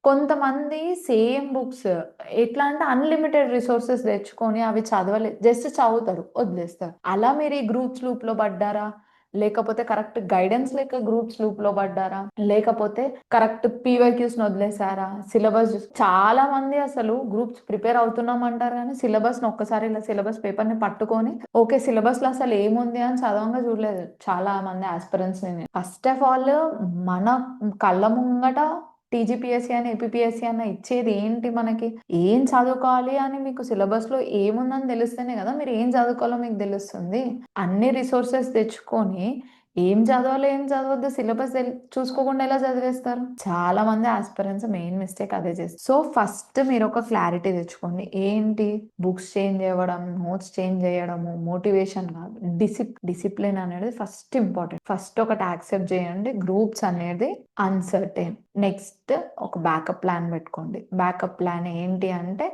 కొంతమంది same books ఎట్లా అంటే అన్‌లిమిటెడ్ రిసోర్సెస్ తెచ్చుకొని అవి జస్ట్ చదువుతారు, వదిలేస్తారు. అలా మీరు ఈ గ్రూప్స్ లూప్‌లో పడ్డారా? లేకపోతే కరెక్ట్ గైడెన్స్ లేక గ్రూప్స్ లూప్‌లో పడ్డారా? లేకపోతే కరెక్ట్ పీవైక్యూస్‌ని వదిలేసారా? చాలా మంది అసలు గ్రూప్స్ ప్రిపేర్ అవుతున్నాం అంటారు గానీ, సిలబస్‌ని ఒక్కసారి ఇలా సిలబస్ పేపర్‌ని పట్టుకొని, ఓకే, సిలబస్‌లో అసలు ఏముంది అని చదవంగా చూడలేదు చాలా మంది యాస్పిరెంట్స్‌ని నేను. ఫస్ట్ ఆఫ్ ఆల్ మన కళ్ళ ముంగట టీజీపీఎస్సీ అని, ఏపీపీఎస్సీ అన్న ఇచ్చేది ఏంటి మనకి? ఏం చదువుకోవాలి అని మీకు సిలబస్‌లో ఏముందని తెలిస్తేనే కదా మీరు ఏం చదువుకోవాలో మీకు తెలుస్తుంది. అన్ని రిసోర్సెస్ తెచ్చుకొని ఏం చదవాలో, ఏం చదవద్దో సిలబస్ చూసుకోకుండా ఎలా చదివేస్తారు? చాలా మంది ఆస్పిరెంట్స్ మెయిన్ మిస్టేక్ అదే చేస్తారు. సో ఫస్ట్ మీరు ఒక క్లారిటీ తెచ్చుకోండి. ఏంటి? బుక్స్ చేంజ్ అవ్వడం, నోట్స్ చేంజ్ చేయడము మోటివేషన్ కాదు. డిసిప్లిన్ అనేది ఫస్ట్ ఇంపార్టెంట్. ఫస్ట్ ఒకటి యాక్సెప్ట్ చేయండి, గ్రూప్స్ అనేది అన్సర్టైన్. నెక్స్ట్ ఒక బ్యాకప్ ప్లాన్ పెట్టుకోండి. బ్యాకప్ ప్లాన్ ఏంటి అంటే,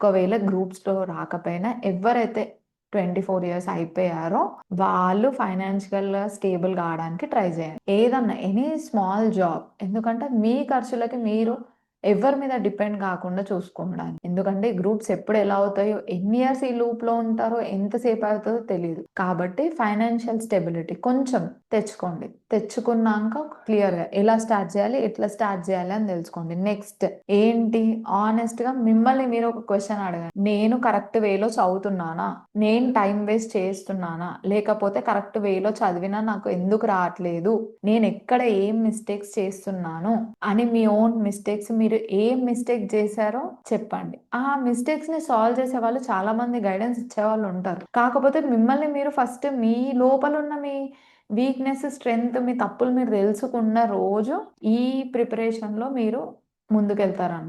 ఒకవేళ గ్రూప్స్‌లో రాకపోయినా ఎవరైతే 24 ఇయర్స్ అయిపోయారో వాళ్ళు ఫైనాన్షియల్‌గా స్టేబుల్ కావడానికి ట్రై చేయండి. ఏదన్నా ఎనీ స్మాల్ జాబ్, ఎందుకంటే మీ ఖర్చులకి మీరు ఎవరి మీద డిపెండ్ కాకుండా చూసుకోవడానికి. ఎందుకంటే గ్రూప్స్ ఎప్పుడు ఎలా అవుతాయో, ఎన్ని ఇయర్స్ ఈ లూప్‌లో ఉంటారో, ఎంతసేపు అవుతుందో తెలీదు. కాబట్టి ఫైనాన్షియల్ స్టెబిలిటీ కొంచెం తెచ్చుకోండి. తెచ్చుకున్నాక క్లియర్‌గా ఎలా స్టార్ట్ చేయాలి, ఎట్లా స్టార్ట్ చేయాలి అని తెలుసుకోండి. నెక్స్ట్ ఏంటి? హానెస్ట్‌గా మిమ్మల్ని మీరు ఒక క్వెషన్ అడగండి. నేను కరెక్ట్ వేలో చదువుతున్నానా? నేను టైం వేస్ట్ చేస్తున్నానా? లేకపోతే కరెక్ట్ వేలో చదివినా నాకు ఎందుకు రావట్లేదు? నేను ఎక్కడ ఏం మిస్టేక్స్ చేస్తున్నాను అని మీ ఓన్ మిస్టేక్స్, మీరు ఏం మిస్టేక్ చేశారో చెప్పండి. ఆ మిస్టేక్స్‌ని సాల్వ్ చేసే వాళ్ళు చాలా మంది గైడెన్స్ ఇచ్చేవాళ్ళు ఉంటారు. కాకపోతే మిమ్మల్ని మీరు ఫస్ట్ మీ లోపల ఉన్న మీ వీక్‌నెస్, స్ట్రెంగ్త్, మీ తప్పులు మీరు తెలుసుకున్న రోజు ఈ ప్రిపరేషన్‌లో మీరు ముందుకెళ్తారన్నమాట.